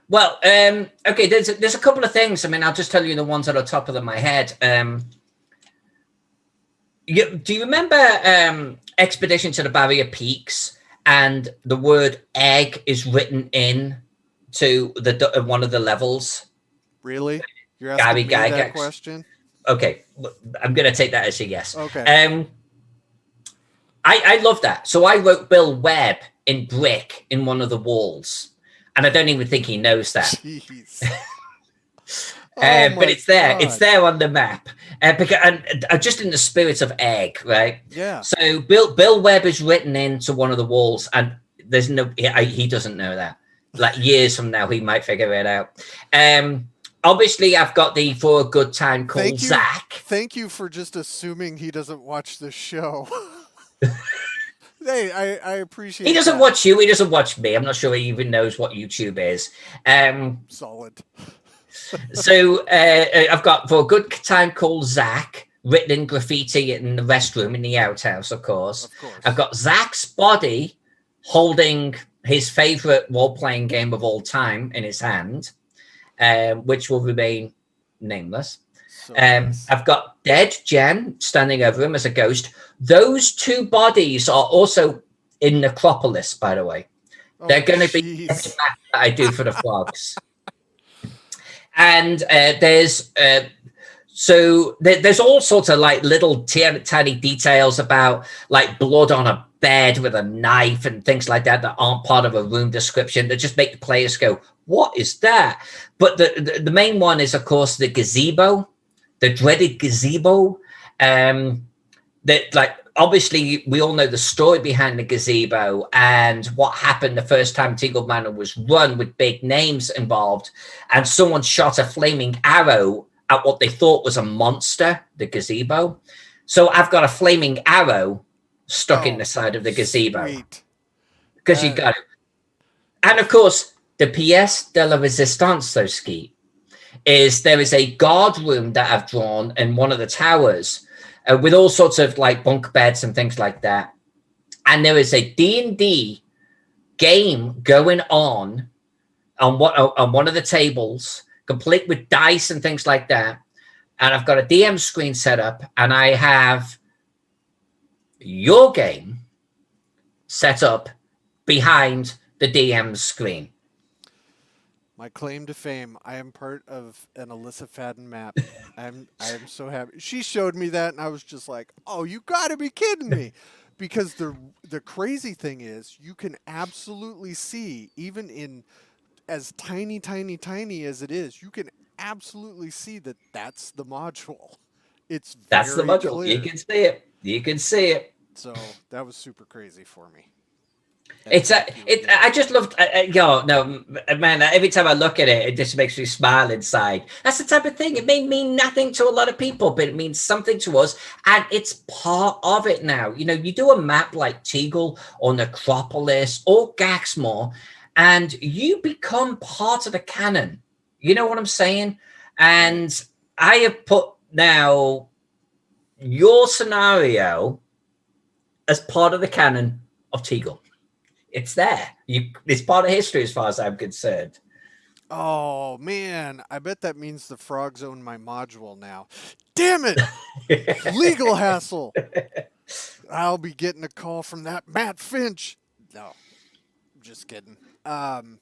Well, okay, there's a couple of things. I mean, I'll just tell you the ones that are top of my head. Do you remember Expedition to the Barrier Peaks, and the word egg is written in to the one of the levels? Really? You're asking me that question? Okay, I'm going to take that as a yes. Okay. I love that. So I wrote Bill Webb in brick in one of the walls, and I don't even think he knows that. Jeez. But it's there. God. It's there on the map. And just in the spirit of egg, right? Yeah. So Bill Webb is written into one of the walls, and there's he doesn't know that. Like years from now, he might figure it out. Obviously, I've got the For a Good Time called Zach. Thank you for just assuming he doesn't watch the show. Hey, I appreciate. He doesn't watch you. He doesn't watch me. I'm not sure he even knows what YouTube is. Solid. So I've got For a Good Time called Zach, written in graffiti in the restroom in the outhouse, of course. I've got Zach's body holding his favorite role-playing game of all time in his hand, which will remain nameless. Nice. I've got dead Jen standing over him as a ghost. Those two bodies are also in Necropolis, by the way. They're going to be that I do for the frogs. And there's all sorts of like little tiny details about like blood on a bed with a knife and things like that aren't part of a room description that just make the players go, what is that? But the main one is, of course, the gazebo, the dreaded gazebo. That, like, obviously we all know the story behind the gazebo and what happened the first time Teagle Manor was run, with big names involved, and someone shot a flaming arrow at what they thought was a monster, the gazebo. So I've got a flaming arrow stuck in the side of the gazebo, because you got it. And of course, the pièce de la résistance, though, Skeet, is there is a guard room that I've drawn in one of the towers, with all sorts of like bunk beds and things like that. And there is a D&D game going on one of the tables, complete with dice and things like that. And I've got a DM screen set up, and I have your game set up behind the DM screen. My claim to fame, I am part of an Alyssa Fadden map. I am so happy. She showed me that, and I was just like, oh, you got to be kidding me. Because the crazy thing is, you can absolutely see, even in as tiny as it is, you can absolutely see that that's the module. That's the module. Clear. You can see it. You can see it. So that was super crazy for me. and It's a, thank you it. again. I just loved. Yo, no, man. Every time I look at it, it just makes me smile inside. That's the type of thing. It may mean nothing to a lot of people, but it means something to us, and it's part of it now. You know, you do a map like Teagle or Necropolis or Gaxmore, and you become part of the canon. You know what I'm saying? Right. And I have put now your scenario as part of the canon of Teagle. It's there. It's part of history as far as I'm concerned. Oh man, I bet that means the frogs own my module now. Damn it! Legal hassle. I'll be getting a call from that Matt Finch. No, just kidding. Um,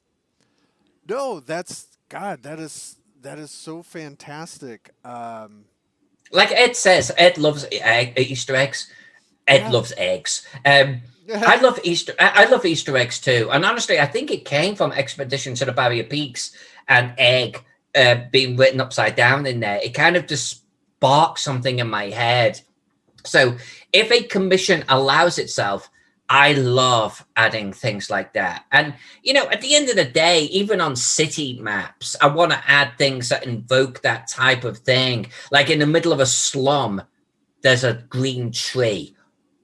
no, that's God. That is so fantastic. Like Ed says, Ed loves Easter eggs. Ed Yeah. loves eggs. I love Easter. I love Easter eggs too. And honestly, I think it came from Expedition to the Barrier Peaks and egg being written upside down in there. It kind of just sparked something in my head. So if a commission allows itself, I love adding things like that. And, you know, at the end of the day, even on city maps, I want to add things that invoke that type of thing. Like in the middle of a slum, there's a green tree.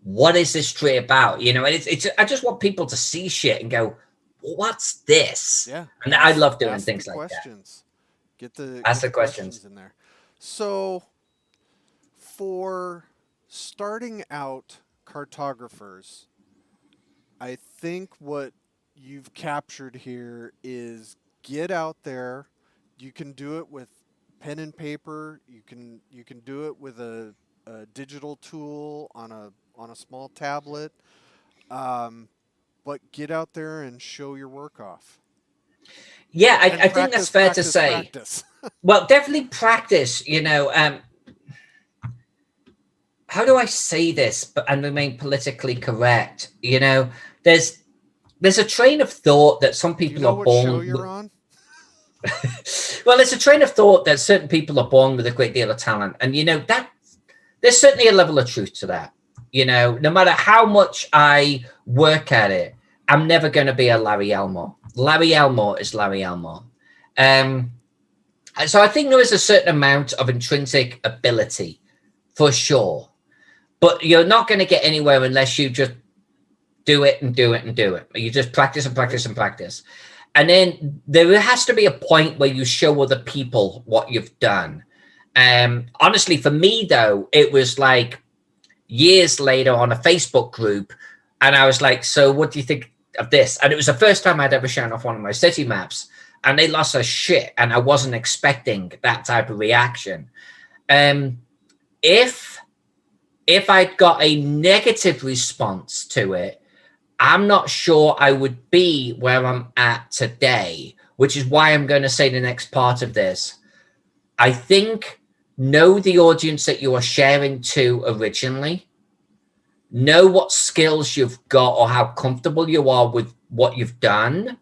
What is this tree about? You know, and it's I just want people to see shit and go, what's this? Yeah. And I Ask love doing ask the things like that. questions. Get the Ask get the the questions. questions in there. So for starting out cartographers, I think what you've captured here is get out there. You can do it with pen and paper. You can do it with a digital tool on a small tablet. Um, but get out there and show your work off. Yeah, And I think that's practice, fair to practice, say. practice. Well, definitely practice, you know. How do I say this but and remain politically correct? You know, there's there's a train of thought that some Do you people know are what show born you're on? well, there's a train of thought that certain people are born with a great deal of talent. And you know, that there's certainly a level of truth to that. You know, no matter how much I work at it, I'm never going to be a Larry Elmore. Larry Elmore is Larry Elmore. Um, so I think there is a certain amount of intrinsic ability for sure, but you're not going to get anywhere unless you just do it and do it and do it. You just practice and Right. practice and practice. And then there has to be a point where you show other people what you've done. Honestly, for me, though, it was like years later on a Facebook group. And I was like, so what do you think of this? And it was the first time I'd ever shown off one of my city maps. And they lost their shit. And I wasn't expecting that type of reaction. Um, if I'd got a negative response to it, I'm not sure I would be where I'm at today, which is why I'm going to say the next part of this. I think know the audience that you are sharing to originally, know what skills you've got or how comfortable you are with what you've done.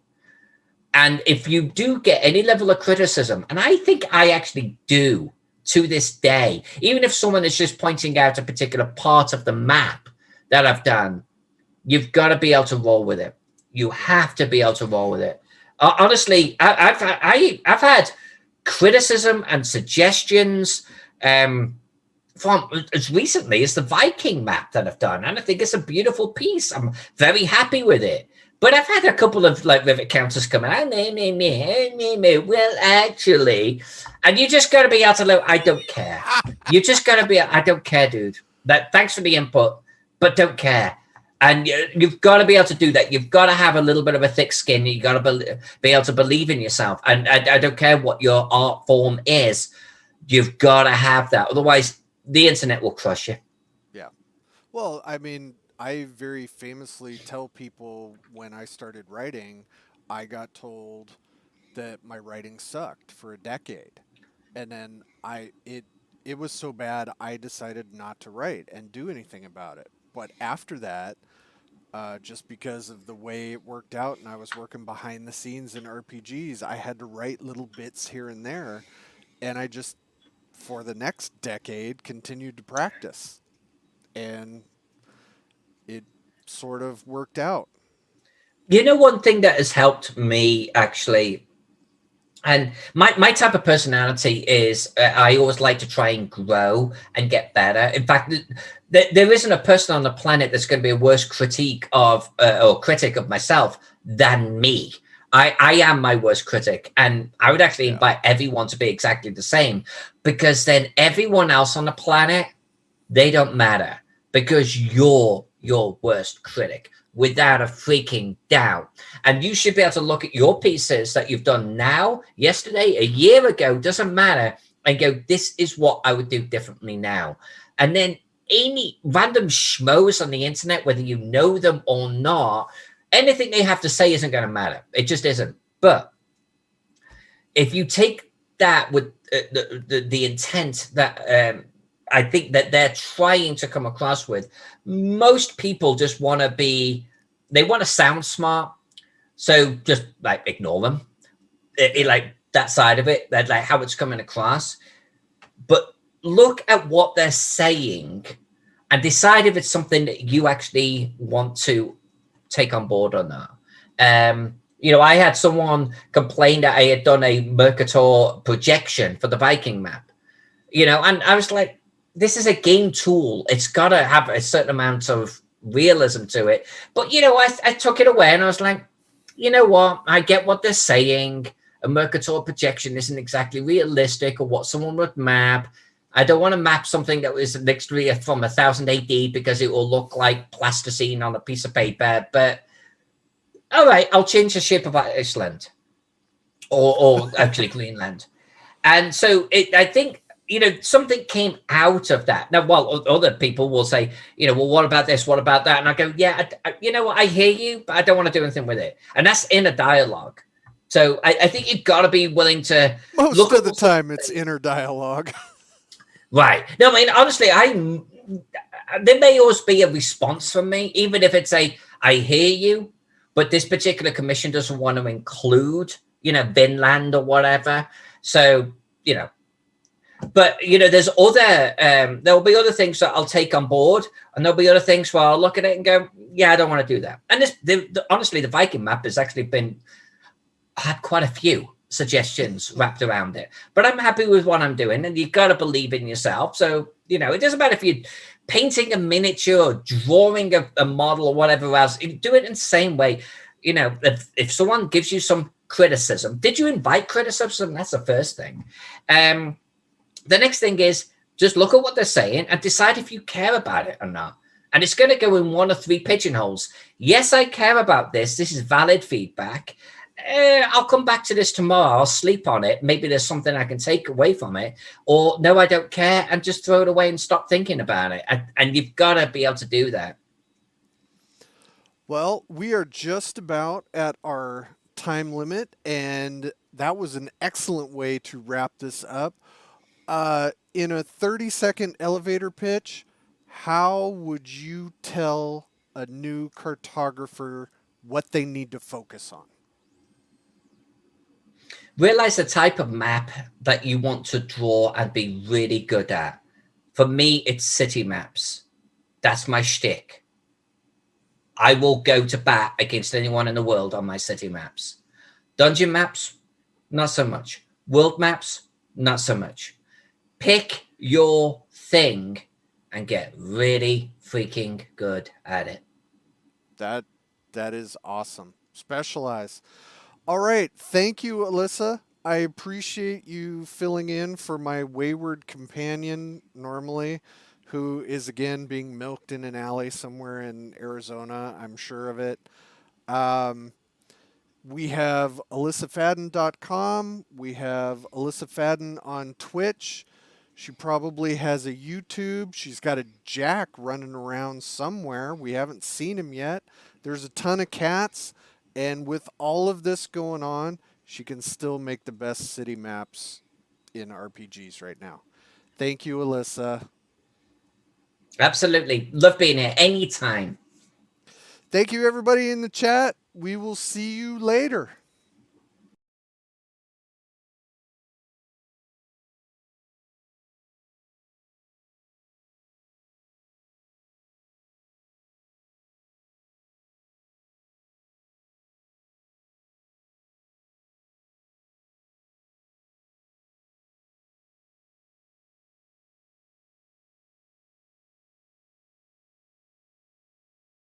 And if you do get any level of criticism, and I think I actually do to this day, even if someone is just pointing out a particular part of the map that I've done, you've got to be able to roll with it. You have to be able to roll with it. Honestly, I've had criticism and suggestions from as recently as the Viking map that I've done, and I think it's a beautiful piece. I'm very happy with it. But I've had a couple of like rivet counters come out. Well, actually, and you just got to be able to. I don't care. You just got to be. I don't care, dude. That thanks for the input, but don't care. And you've got to be able to do that. You've got to have a little bit of a thick skin. You got to be able to believe in yourself. And I don't care what your art form is. You've got to have that. Otherwise, the internet will crush you. Yeah. Well, I mean, I very famously tell people when I started writing, I got told that my writing sucked for a decade. And then it was so bad I decided not to write and do anything about it. But after that, just because of the way it worked out and I was working behind the scenes in RPGs, I had to write little bits here and there. And I just, for the next decade, continued to practice. And it sort of worked out. You know, one thing that has helped me actually, and my type of personality is I always like to try and grow and get better. In fact, there isn't a person on the planet that's going to be a worse critique of or critic of myself than me. I am my worst critic, and I would actually Yeah. invite everyone to be exactly the same, because then everyone else on the planet, they don't matter, because you're your worst critic without a freaking doubt. And you should be able to look at your pieces that you've done now, yesterday, a year ago, doesn't matter, and go, this is what I would do differently now. And then any random schmoes on the internet, whether you know them or not, anything they have to say isn't going to matter. It just isn't. But if you take that with the intent that I think that they're trying to come across with, most people just want to be, they want to sound smart. So just like ignore them. Yeah. Like that side of it, that like how it's coming across. But look at what they're saying and decide if it's something that you actually want to take on board or not. You know, I had someone complain that I had done a Mercator projection for the Viking map, you know, and I was like, this is a game tool. It's got to have a certain amount of realism to it. But, you know, I took it away and I was like, you know what? I get what they're saying. A Mercator projection isn't exactly realistic or what someone would map. I don't want to map something that was literally from 1000 AD because it will look like plasticine on a piece of paper. But all right, I'll change the shape of Iceland or actually Greenland. And so I think, you know, something came out of that. Now, well, other people will say, you know, well, what about this? What about that? And I go, yeah, you know what? I hear you, but I don't want to do anything with it. And that's in a dialogue. So I think you've got to be willing to Most look of at the what someone time, it's says. inner dialogue. Right. No, I mean, honestly, there may always be a response from me, even if it's I hear you, but this particular commission doesn't want to include, you know, Vinland or whatever. So, you know, but you know, there's other there'll be other things that I'll take on board, and there'll be other things where I'll look at it and go, yeah, I don't want to do that. And honestly, the Viking map has actually been had quite a few suggestions wrapped around it, but I'm happy with what I'm doing, and you've got to believe in yourself. So, you know, it doesn't matter if you're painting a miniature or drawing a model or whatever else, you do it in the same way. You know, if someone gives you some criticism, did you invite criticism? That's the first thing. The next thing is just look at what they're saying and decide if you care about it or not. And it's going to go in one of three pigeonholes. Yes, I care about this. This is valid feedback. I'll come back to this tomorrow. I'll sleep on it. Maybe there's something I can take away from it. Or no, I don't care, and just throw it away and stop thinking about it. And you've got to be able to do that. Well, we are just about at our time limit, and that was an excellent way to wrap this up. In a 30-second elevator pitch, how would you tell a new cartographer what they need to focus on? Realize the type of map that you want to draw and be really good at. For me, it's city maps. That's my shtick. I will go to bat against anyone in the world on my city maps. Dungeon maps, not so much. World maps, not so much. Pick your thing and get really freaking good at it. That that is awesome. Specialize. All right. Thank you, Alyssa. I appreciate you filling in for my wayward companion normally, who is again being milked in an alley somewhere in Arizona. I'm sure of it. Um, we have alyssafadden.com. We have Alyssa Fadden on Twitch. She probably has a YouTube. She's got a Jack running around somewhere. We haven't seen him yet. There's a ton of cats. And with all of this going on, she can still make the best city maps in RPGs right now. Thank you, Alyssa. Absolutely. Love being here anytime. Thank you, everybody in the chat. We will see you later.